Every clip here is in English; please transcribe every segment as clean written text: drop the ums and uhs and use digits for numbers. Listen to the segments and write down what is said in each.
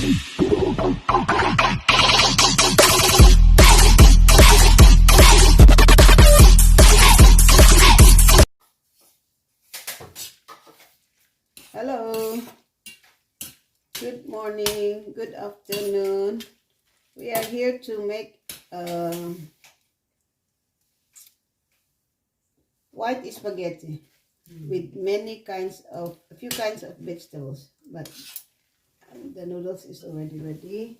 Hello, good morning, good afternoon. We are here to make white spaghetti with a few kinds of vegetables, but the noodles is already ready.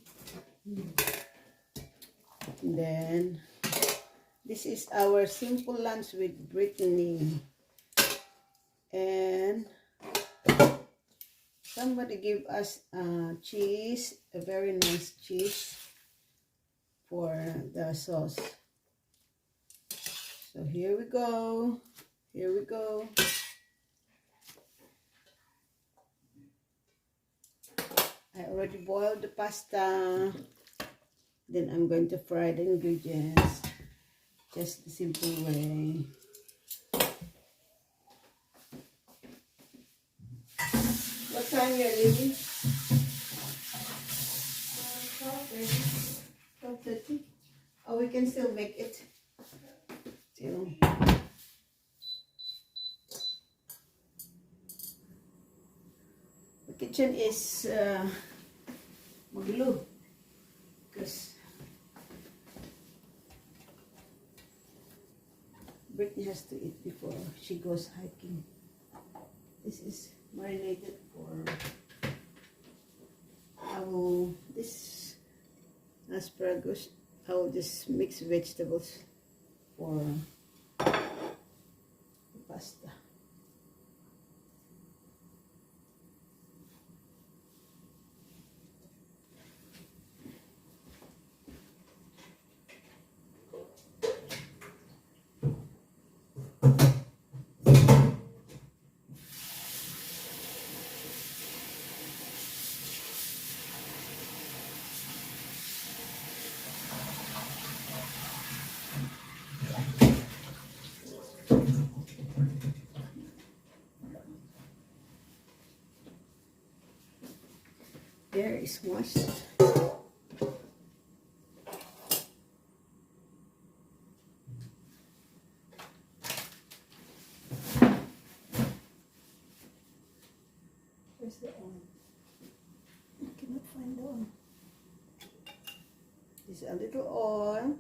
And then this is our simple lunch with Britney, and somebody gave us cheese, a very nice cheese for the sauce. So here we go. Here we go. I already boiled the pasta. Then I'm going to fry the ingredients just the simple way. What time you're leaving? 12:30. Oh, we can still make it. Still. The kitchen is magulo because Britney has to eat before she goes hiking. This is marinated for this asparagus. I will just mix vegetables for the pasta. There is washed. Where's the oil? I cannot find the oil. This is a little oil.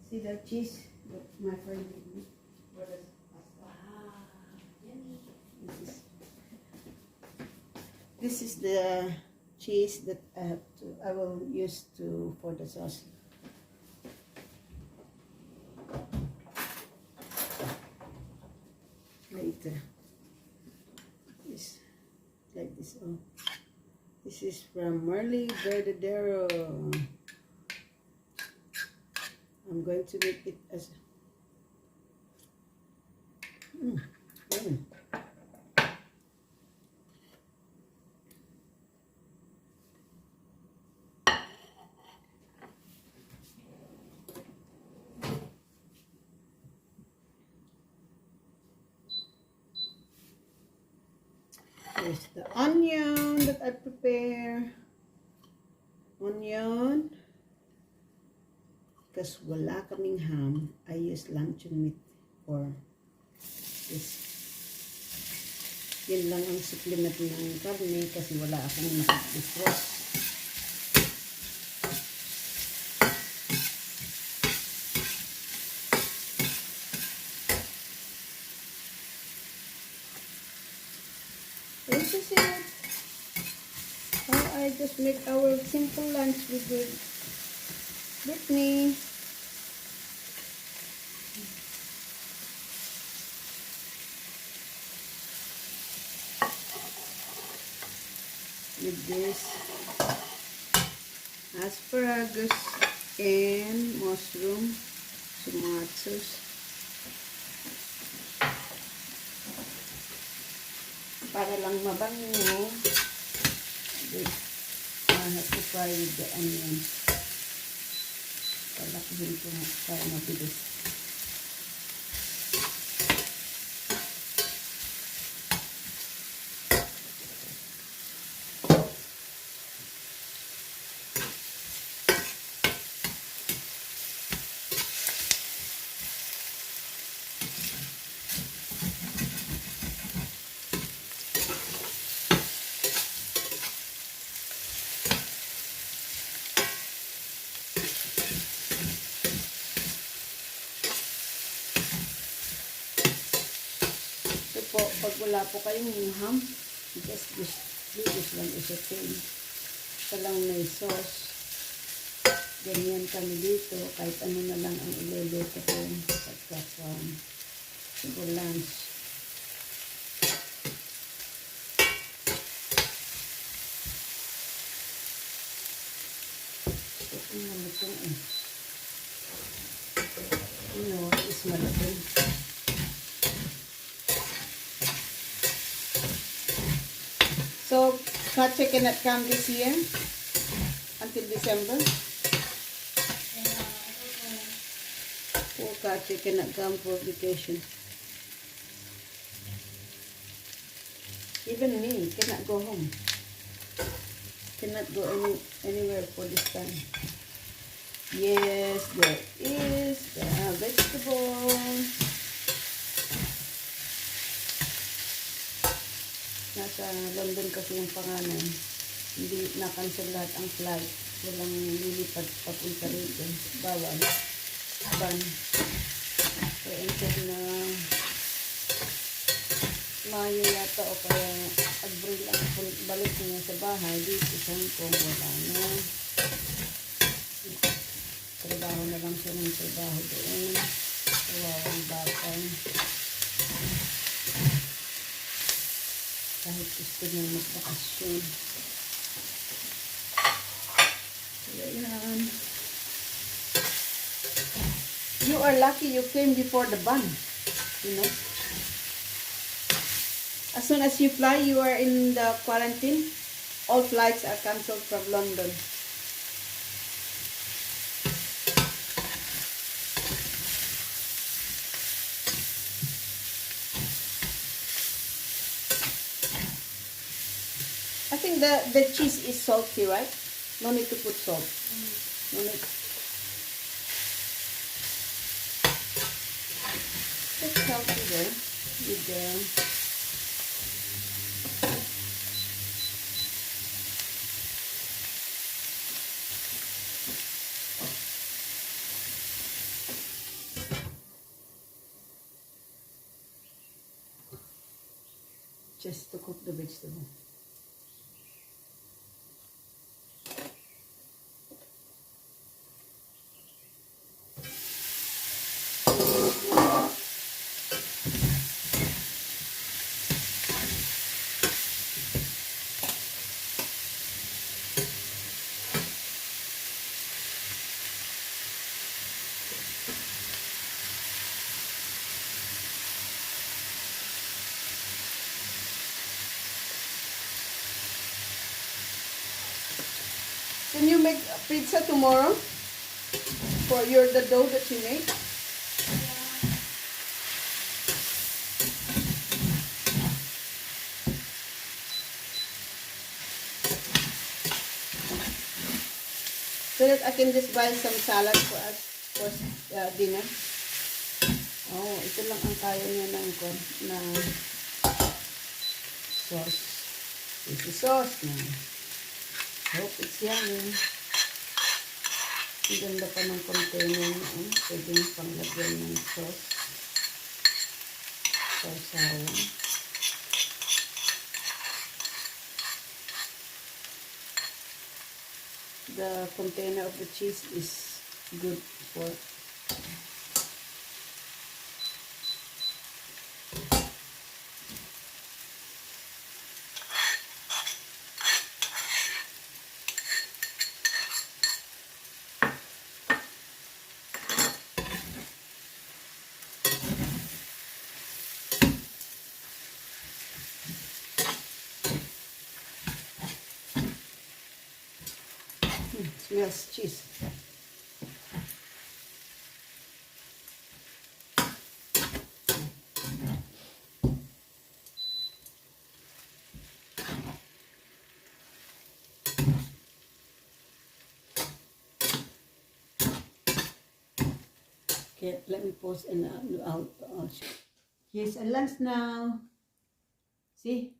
See that cheese that my friend gave me for the pasta. Wow, yummy. This is the cheese that I will use for the sauce. Later. This like this. Oh, this is from Merlie Berdadero. I'm going to make it as Here's the onion that I prepare. Onion. Because wala kaming ham, I use luncheon meat for this. Yun lang ang supplement ng karne kasi wala akong defrost. This is it. How I just make our simple lunch with Britney. With this asparagus and mushroom, tomatoes. Para lang mabango, I have to fry with the onion. Palakihin ko para mabilis. pag wala po kayong ham, just do this one is okay. Ito lang may sauce. Ganyan kami dito. Kahit ano na lang ang iluluto ko for lunch. Ito nga lutong eh. Is malaki. So, Katya cannot come this year until December. Poor Katya cannot come for vacation. Even me cannot go home. Cannot go anywhere for this time. Yes, there is the vegetable. Nasa London kasi yung pangalan. Hindi na-cancel lahat ang flight. Walang lilipad papunta rito. Bawal. Ban. So, instead na Mayo yata o kaya Abril ang balik niya sa bahay. Dito sa Hong Kong wala na. Trabaho na lang siya ng trabaho doon. Kawawang batang. Kahit gusto niya magbakasyon. Kaya yan. You are lucky you came before the ban. You know? As soon as you fly, you are in the quarantine. All flights are cancelled from London. I think the cheese is salty, right? No need to put salt. No need. It's healthy though. With the just to cook the vegetable. Can you make a pizza tomorrow for the dough that you made? So that I can just buy some salad for us for dinner. Oh, ito lang ang kaya niya ng sauce. This is sauce na. Hope it's yummy. Ang ganda pa ng container na. Pwedeng panglagyan ng sauce. Sausawan. The container of the cheese is good for smells cheese. Okay, let me pause and I'll here's a lunch now. See?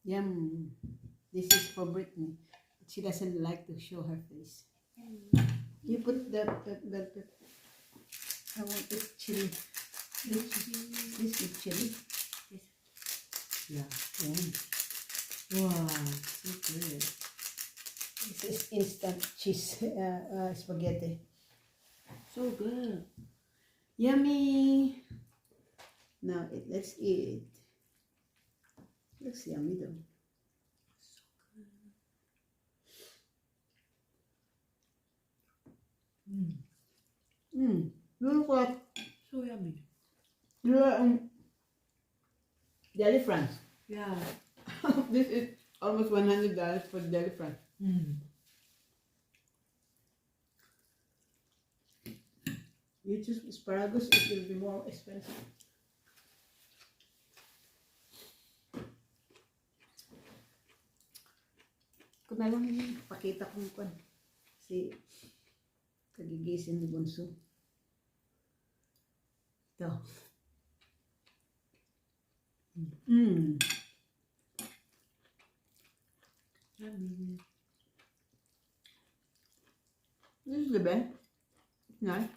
Yum. This is for Britney. She doesn't like to show her face. You put the I want this chili. This with chili. This Yeah. Yan. Wow, so good. This is instant cheese spaghetti. So good. Yummy! Now let's eat. Looks yummy though. Look what So yummy. you're deli France. Yeah. This is almost $100 for deli France. You choose asparagus, it will be more expensive. Kung na lang pakita kong kwan. Si kagigising ni Bunso. Ito. Yummy. This is the best. It's nice.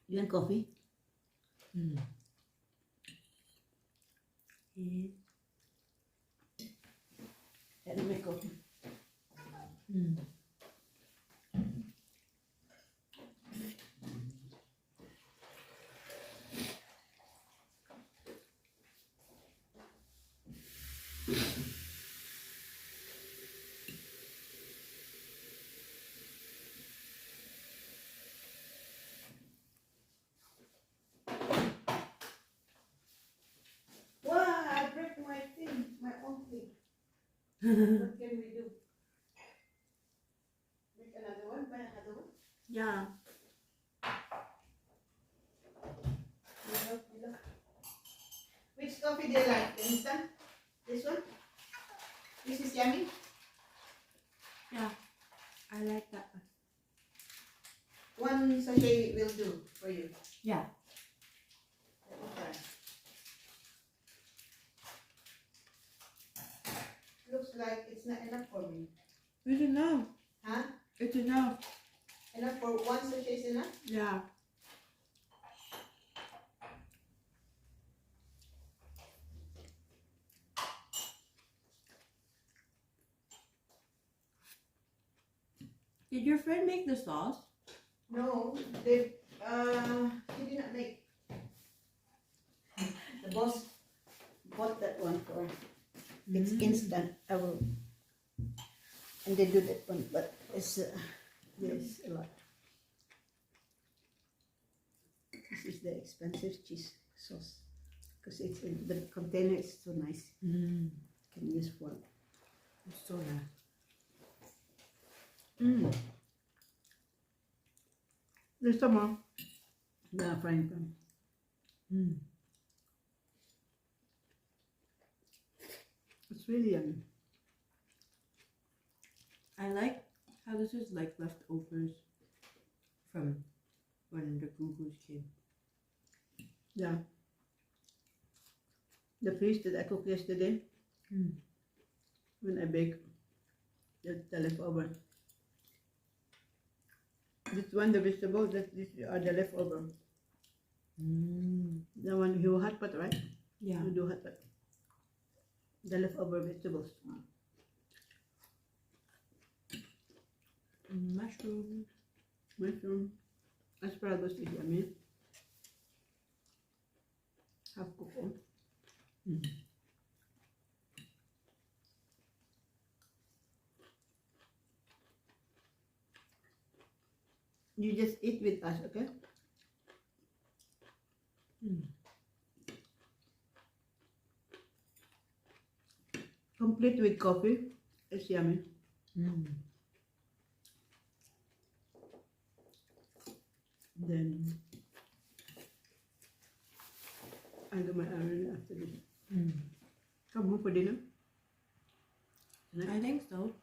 You want coffee? And Let me make coffee. Wow, I break my thing, my own thing. What can we do? Make another one, buy another one. yeah. Look. Which coffee do you like? The instant? This one? This is yummy? Yeah. I like that one. One sachet will do for you. Yeah. Let me try. Looks like it's not enough for me. It's enough. Huh? It's enough. Enough for one sachet is enough? Yeah. Did your friend make the sauce? No, he did not make. The boss bought that one for. It's instant. I will. And they do that one, but it's there's a lot. This is the expensive cheese sauce because it's in the container is so nice. Can use for. It's so nice. There's some more. The frying pan. It's really yummy. I like how this is like leftovers from when the Googles came. Yeah. The fish that I cooked yesterday, when I bake, the leftover. This one, the vegetable, this are the leftover. The one you hot pot, right? Yeah. You do hot pot. The leftover vegetables. Mushroom. Asparagus is yummy. Half cooked. You just eat with us, okay? Complete with coffee. It's yummy. Then I'll do my errand after this. Come home for dinner? I think so.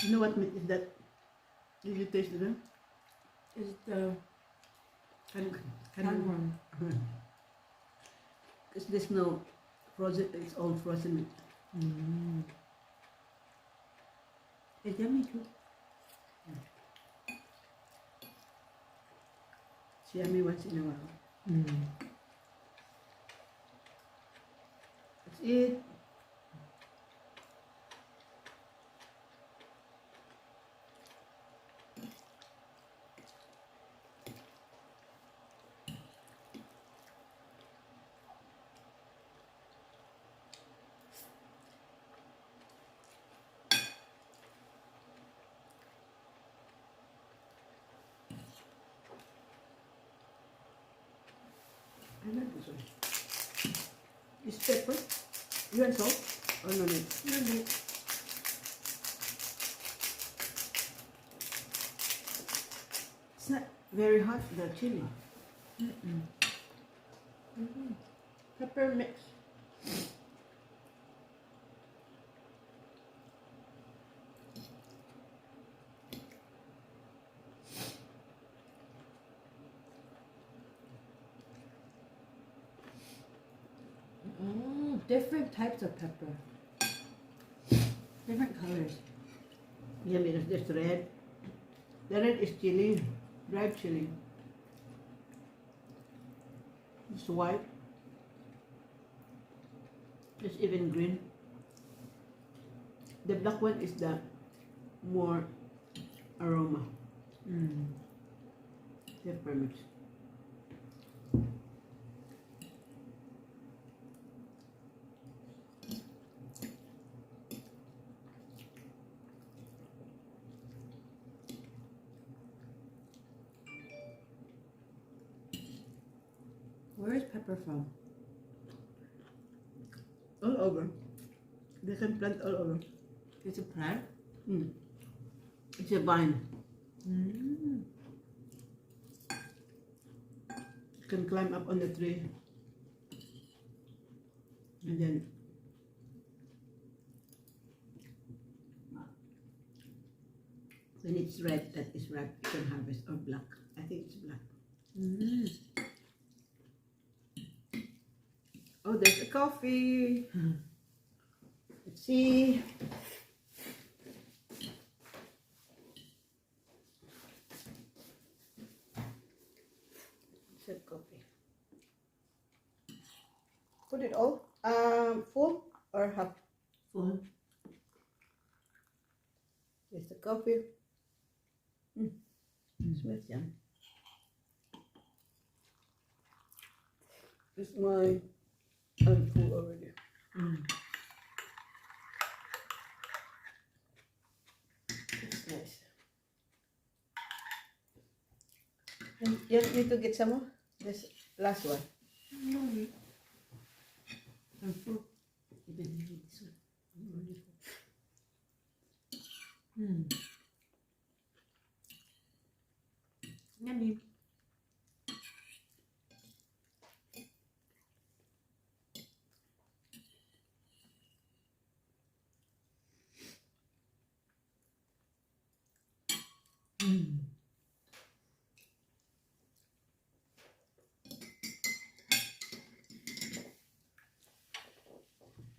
You know what meat is that? Did you taste it? Is the Can one? because there's no frozen. It's all frozen meat. It's yummy too. It's yummy once in a while. That's it. I like this one. Is pepper? You want salt? Oh no, no. No. It's not very hot, the chili. Pepper mix. Different types of pepper. Different colors. Yeah, because there's red. The red is chili, dried chili. It's white. There's even green. The black one is the more aroma. Pepper mix. Where is pepper from? All over. They can plant all over. It's a plant? It's a vine. Mm. You can climb up on the tree. And then when it's red, that is ripe, you can harvest, or black. I think it's black. Oh, there's a coffee. Let's see. It's a coffee. Put it all. Full or half? Full. There's the coffee. Smells yum. It's my. I'm full already. It's nice. And you need to get some more? This last one. No need. I'm full. You didn't need this one. I'm already full. Yummy.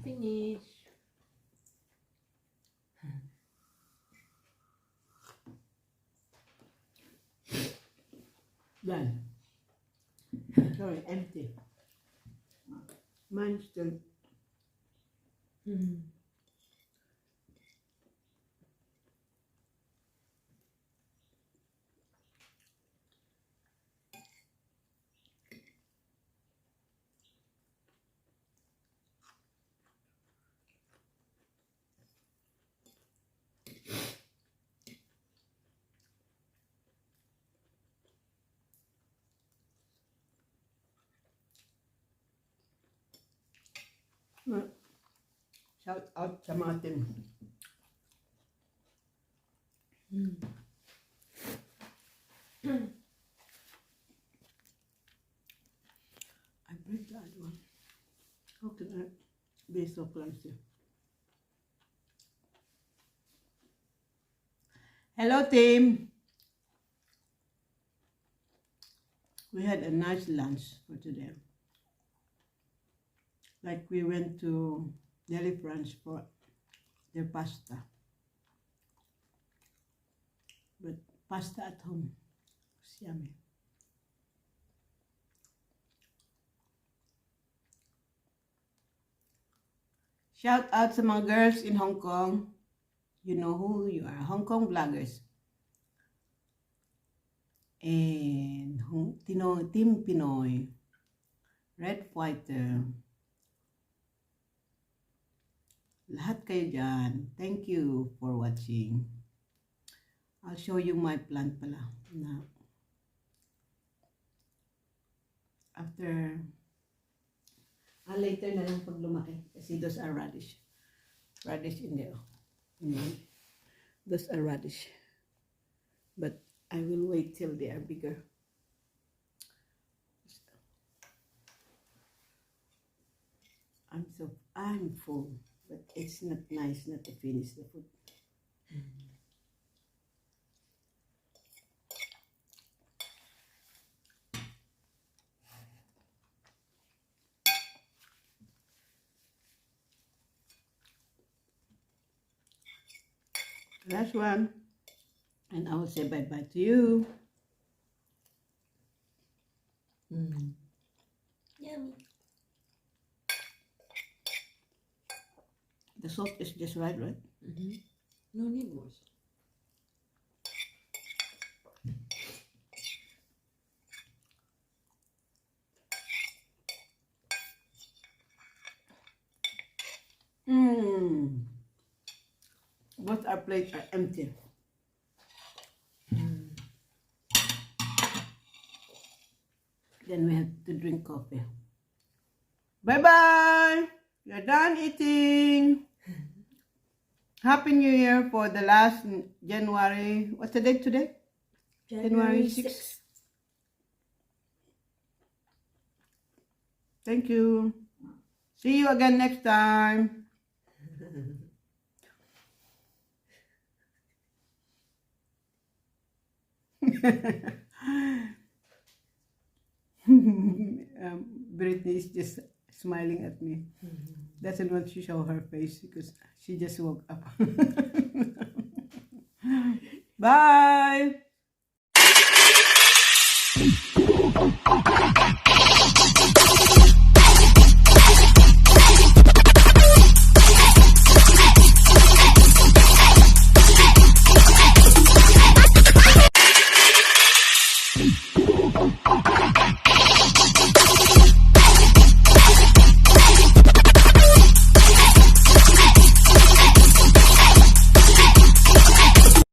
Finish. Done. Sorry, empty. Mine's still. Shout out sa Martin. I break that one. How can I be so clumsy? Hello, team. We had a nice lunch for today. Like we went to Deli France for their pasta. But pasta at home, it's yummy. Shout out sa mga girls in Hong Kong. You know who you are. Hong Kong vloggers. And Team Pinoy. Red Fighter. Lahat kayo dyan. Thank you for watching. I'll show you my plant pala. Na after later na lang pag lumaki. Kasi those are radish. Radish in there. Those are radish. But I will wait till they are bigger. I'm full. But it's not nice not to finish the food. Last one, and I will say bye-bye to you. Yummy. The salt is just right? No need more. Both our plates are empty. Then we have to drink coffee. Bye-bye! You're done eating. Happy New Year for the last January. What's the date today? January 6th. Thank you. See you again next time. Britney is just smiling at me. Doesn't want to show her face because she just woke up. Bye.